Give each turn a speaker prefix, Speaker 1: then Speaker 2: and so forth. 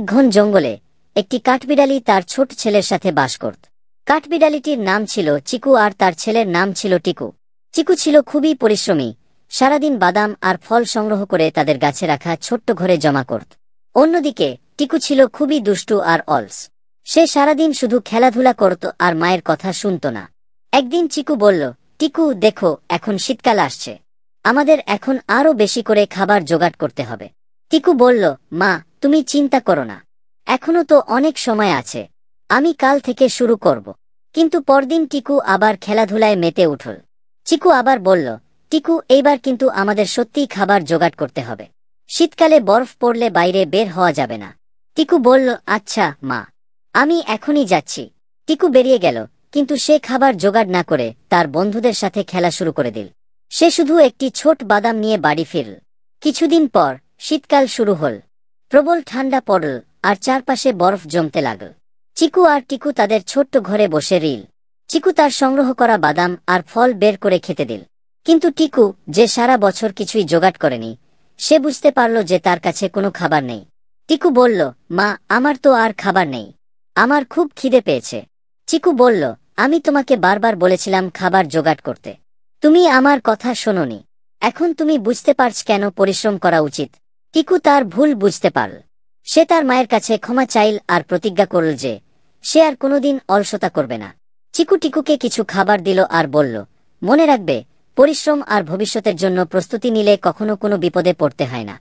Speaker 1: ঘন জঙ্গলে একটি কাঠবিড়ালি তার ছোট ছেলের সাথে বাস করত। কাঠবিড়ালিটির নাম ছিল চিকু আর তার ছেলের নাম ছিল টিকু। চিকু ছিল খুবই পরিশ্রমী, সারাদিন বাদাম আর ফল সংগ্রহ করে তাদের গাছে রাখা ছোট্ট ঘরে জমা করত। অন্যদিকে টিকু ছিল খুবই দুষ্টু আর অলস। সে সারাদিন শুধু খেলাধুলা করত আর মায়ের কথা শুনত না। একদিন চিকু বলল, টিকু দেখো, এখন শীতকাল আসছে, আমাদের এখন আরও বেশি করে খাবার জোগাড় করতে হবে। টিকু বলল, মা তুমি চিন্তা করো না, এখনো তো অনেক সময় আছে, আমি কাল থেকে শুরু করব। কিন্তু পরদিন টিকু আবার খেলাধুলায় মেতে উঠল। চিকু আবার বলল, টিকু এইবার কিন্তু আমাদের সত্যিই খাবার জোগাড় করতে হবে, শীতকালে বরফ পড়লে বাইরে বের হওয়া যাবে না। টিকু বলল, আচ্ছা মা, আমি এখনই যাচ্ছি। টিকু বেরিয়ে গেল, কিন্তু সে খাবার জোগাড় না করে তার বন্ধুদের সাথে খেলা শুরু করে দিল। সে শুধু একটি ছোট বাদাম নিয়ে বাড়ি ফিরল। কিছুদিন পর শীতকাল শুরু হল। প্রবল ঠান্ডা পড়ল আর চারপাশে বরফ জমতে লাগল। চিকু আর টিকু তাদের ছোট্ট ঘরে বসে রিল। চিকু তার সংগ্রহ করা বাদাম আর ফল বের করে খেতে দিল। কিন্তু টিকু, যে সারা বছর কিছুই জোগাড় করেনি, সে বুঝতে পারল যে তার কাছে কোনো খাবার নেই। টিকু বলল, মা আমার তো আর খাবার নেই, আমার খুব খিদে পেয়েছে। চিকু বলল, আমি তোমাকে বারবার বলেছিলাম খাবার জোগাড় করতে, তুমি আমার কথা শোনোনি। এখন তুমি বুঝতে পারছ কেন পরিশ্রম করা উচিত। টিকু তার ভুল বুঝতে পারল। সে তার মায়ের কাছে ক্ষমা চাইল আর প্রতিজ্ঞা করল যে সে আর কোনোদিন অলসতা করবে না। চিকু টিকুকে কিছু খাবার দিল আর বলল, মনে রাখবে, পরিশ্রম আর ভবিষ্যতের জন্য প্রস্তুতি নিলে কখনো কোনো বিপদে পড়তে হয় না।